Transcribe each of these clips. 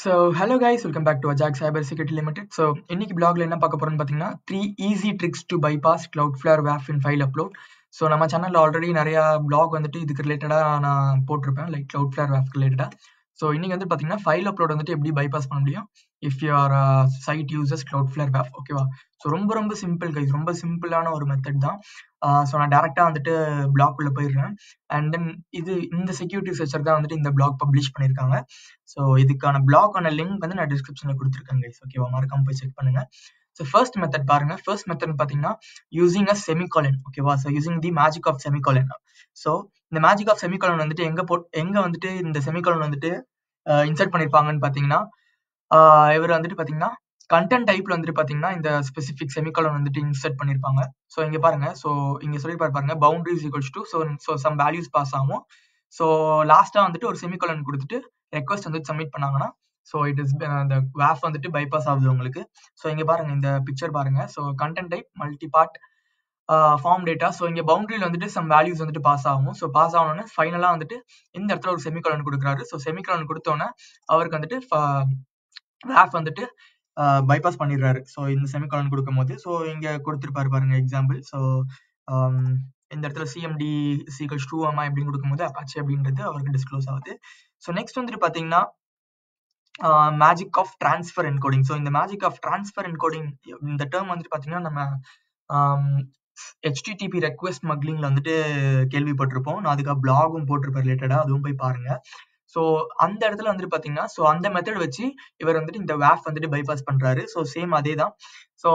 So hello guys, welcome back to Ajak Cybersecurity Limited. So இன்னைக்கு blogல என்ன பார்க்க போறோம்னு பாத்தீங்கன்னா 3 easy tricks to bypass Cloudflare WAF in file upload. So நம்ம சேனல்ல ஆல்ரெடி நிறைய பிளாக் வந்துட்டு இதுக்கு ரிலேட்டடா நான் போட்டிருப்பேன், லைக் Cloudflare WAF ரிலேட்டடா. ஸோ இன்னைக்கு வந்து பாத்தீங்கன்னா ஃபைல் அப்லோட் வந்துட்டு எப்படி பைபாஸ் பண்ண முடியும் if your side uses Cloudflare WAF, ஓகேவா? ஸோ ரொம்ப சிம்பிள் கைஸ், ரொம்ப சிம்பிளான ஒரு மெத்தட் தான். ஸோ நான் டேரக்டா வந்துட்டு பிளாக் உள்ள போயிடுறேன். அண்ட் தென் இந்த செக்யூரிட்டி ரிசர்ச்சர் தான் வந்துட்டு இந்த பிளாக் பப்ளிஷ் பண்ணியிருக்காங்க. ஸோ இதுக்கான பிளாக்கான லிங்க் வந்து நான் டிஸ்கிரிப்ஷன்ல கொடுத்துருக்கேன் கைஸ், ஓகேவா? மறக்காம போய் செக் பண்ணுங்க. ஸோ ஃபர்ஸ்ட் மெத்தட் பாருங்க. ஃபர்ஸ்ட் மெத்தட் பார்த்தீங்கன்னா யூசிங் அ செமிகாலன், ஓகேவா? So using the magic of semicolon. So இந்த மேஜிக் ஆஃப் செமிகாலன் வந்துட்டு எங்க வந்துட்டு இந்த செமிகாலன் வந்துட்டு இன்சர்ட் பண்ணிருப்பாங்கன்னு பார்த்தீங்கன்னா, இவர் வந்துட்டு பார்த்தீங்கன்னா கண்டென்ட் டைப்ல வந்துட்டு பார்த்தீங்கன்னா இந்த ஸ்பெசிஃபிக் செமிகாலன் வந்துட்டு இன்சர்ட் பண்ணிருப்பாங்க. ஸோ இங்க பாருங்க, ஸோ இங்க சொல்லிருப்பாரு பாருங்க, boundaries equals to so some values pass ஆகும். ஸோ லாஸ்டா வந்துட்டு ஒரு செமிகாலன் கொடுத்துட்டு ரெக்வஸ்ட் வந்து சப்மிட் பண்ணாங்கன்னா ஸோ இட் இஸ் அந்த WAF வந்துட்டு பைபாஸ் ஆகுது உங்களுக்கு. ஸோ இங்க பாருங்க, இந்த பிக்சர் பாருங்க. So content type multi part form data. So இங்க பவுண்டரியில் வந்துட்டு சம் வேல்யூஸ் வந்துட்டு பாஸ் ஆகும். ஸோ பாஸ் ஆகணும்னு ஃபைனலா வந்துட்டு இந்த இடத்துல ஒரு செமிகாலன் கொடுக்குறாரு. ஸோ செமிகாலன் கொடுத்தோன்னே அவருக்கு வந்துட்டு WAF வந்துட்டு பைபாஸ் பண்ணிடுறாரு. ஸோ இந்த செமிகாலன் கொடுக்கும் போது ஸோ இங்க கொடுத்துருப்பாரு பாருங்க எக்ஸாம்பிள். ஸோ இந்த இடத்துல CMD = 2 அப்படின்னு கொடுக்கும்போது அப்பாச்சி அப்படின்றது அவருக்கு டிஸ்க்ளோஸ் ஆகுது. ஸோ நெக்ஸ்ட் வந்துட்டு பாத்தீங்கன்னா magic of transfer encoding. So இந்த மேஜிக் ஆஃப் டிரான்ஸ்ஃபர் என்கோடிங் இந்த டேர்ம் வந்துட்டு பாத்தீங்கன்னா நம்ம HTTP ரெக்வெஸ்ட் ஸ்மக்லிங்ல வந்துட்டு கேள்விப்பட்டிருப்போம். நான் அதுக்காக பிளாகும் போட்டிருப்பேன் ரிலேட்டடா, அதுவும் போய் பாருங்க. ஸோ அந்த இடத்துல வந்துட்டு பாத்தீங்கன்னா ஸோ அந்த மெத்தட் வச்சு இவர் வந்துட்டு இந்த WAF வந்துட்டு பைபாஸ் பண்றாரு. ஸோ சேம் அதே தான். ஸோ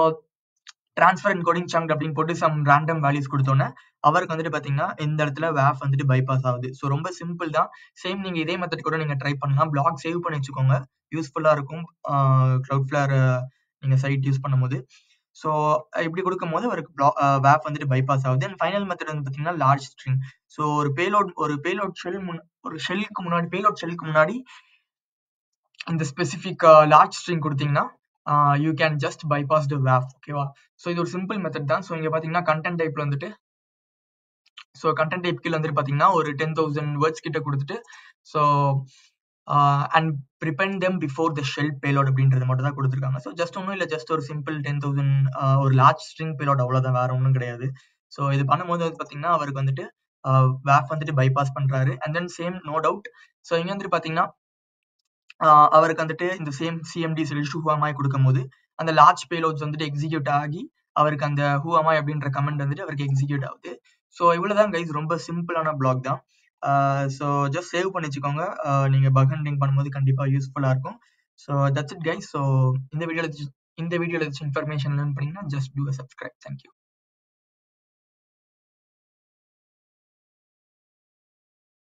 டிரான்ஸ்ஃபர் என்கோடிங் சங்க் அப்படின்னு போட்டு சம் ரேண்டம் வேல்யூஸ் கொடுத்தோன்னே அவருக்கு வந்துட்டு பாத்தீங்கன்னா இந்த இடத்துல WAF வந்துட்டு பைபாஸ் ஆகுது. ஸோ ரொம்ப சிம்பிள் தான். சேம் நீங்க இதே மெத்தட் கூட நீங்க ட்ரை பண்ணலாம். பிளாக் சேவ் பண்ணி வச்சுக்கோங்க, யூஸ்ஃபுல்லா இருக்கும் Cloudflare நீங்க சைட் யூஸ் பண்ணும்போது. ஸோ இப்படி கொடுக்கும் போது அவருக்கு WAF வந்துட்டு பைபாஸ் ஆகுது. அண்ட் ஃபைனல் மெத்தட் வந்து பாத்தீங்கன்னா லார்ஜ் ஸ்ட்ரிங். ஸோ ஒரு பேலோட் ஷெல்லுக்கு முன்னாடி இந்த ஸ்பெசிஃபிக் லார்ஜ் ஸ்ட்ரிங் கொடுத்தீங்கன்னா you can just bypass the WAF, ஓகேவா? ஸோ இது ஒரு சிம்பிள் மெத்தட் தான். ஸோ இங்க பாத்தீங்கன்னா கண்டென்ட் டைப்ல வந்துட்டு ஸோ கண்டென்ட் டைப் கீழ வந்துட்டு பாத்தீங்கன்னா ஒரு 10,000 வேர்ட்ஸ் கிட்ட கொடுத்துட்டு so and ப்ரிப்பெண்ட் them before the shell payload அப்படின்றது மட்டும் தான் கொடுத்துருக்காங்க. ஸோ ஜஸ்ட் ஒன்றும் இல்லை, ஜஸ்ட் ஒரு சிம்பிள் 10,000 ஒரு லார்ஜ் ஸ்ட்ரிங் பேலோட், அவ்வளோதான், வேற ஒன்றும் கிடையாது. ஸோ இது பண்ணும்போது வந்து பாத்தீங்கன்னா அவருக்கு வந்துட்டு WAF வந்துட்டு பைபாஸ் பண்றாரு. And then same no doubt. So இங்க வந்துட்டு பாத்தீங்கன்னா அவருக்கு வந்துட்டு இந்த சேம் CMD = கொடுக்கும் போது அந்த லார்ஜ் பேலோட்ஸ் வந்துட்டு எக்ஸிக்யூட் ஆகி அவருக்கு அந்த ஹூஅமாய் அப்படின்ற கமெண்ட் வந்துட்டு அவருக்கு எக்ஸிக்யூட் ஆகுது. ஸோ இவ்வளவுதான் கைஸ், ரொம்ப சிம்பிளான பிளாக் தான். ஸோ ஜஸ்ட் சேவ் பண்ணி வச்சுக்கோங்க, நீங்க பக் ஹண்டிங் பண்ணும்போது கண்டிப்பா யூஸ்ஃபுல்லா இருக்கும். So that's it guys. So இந்த வீடியோல இன்ஃபர்மேஷன் லேர்ன் பண்ணீங்கன்னா just two a subscribe. Thank you.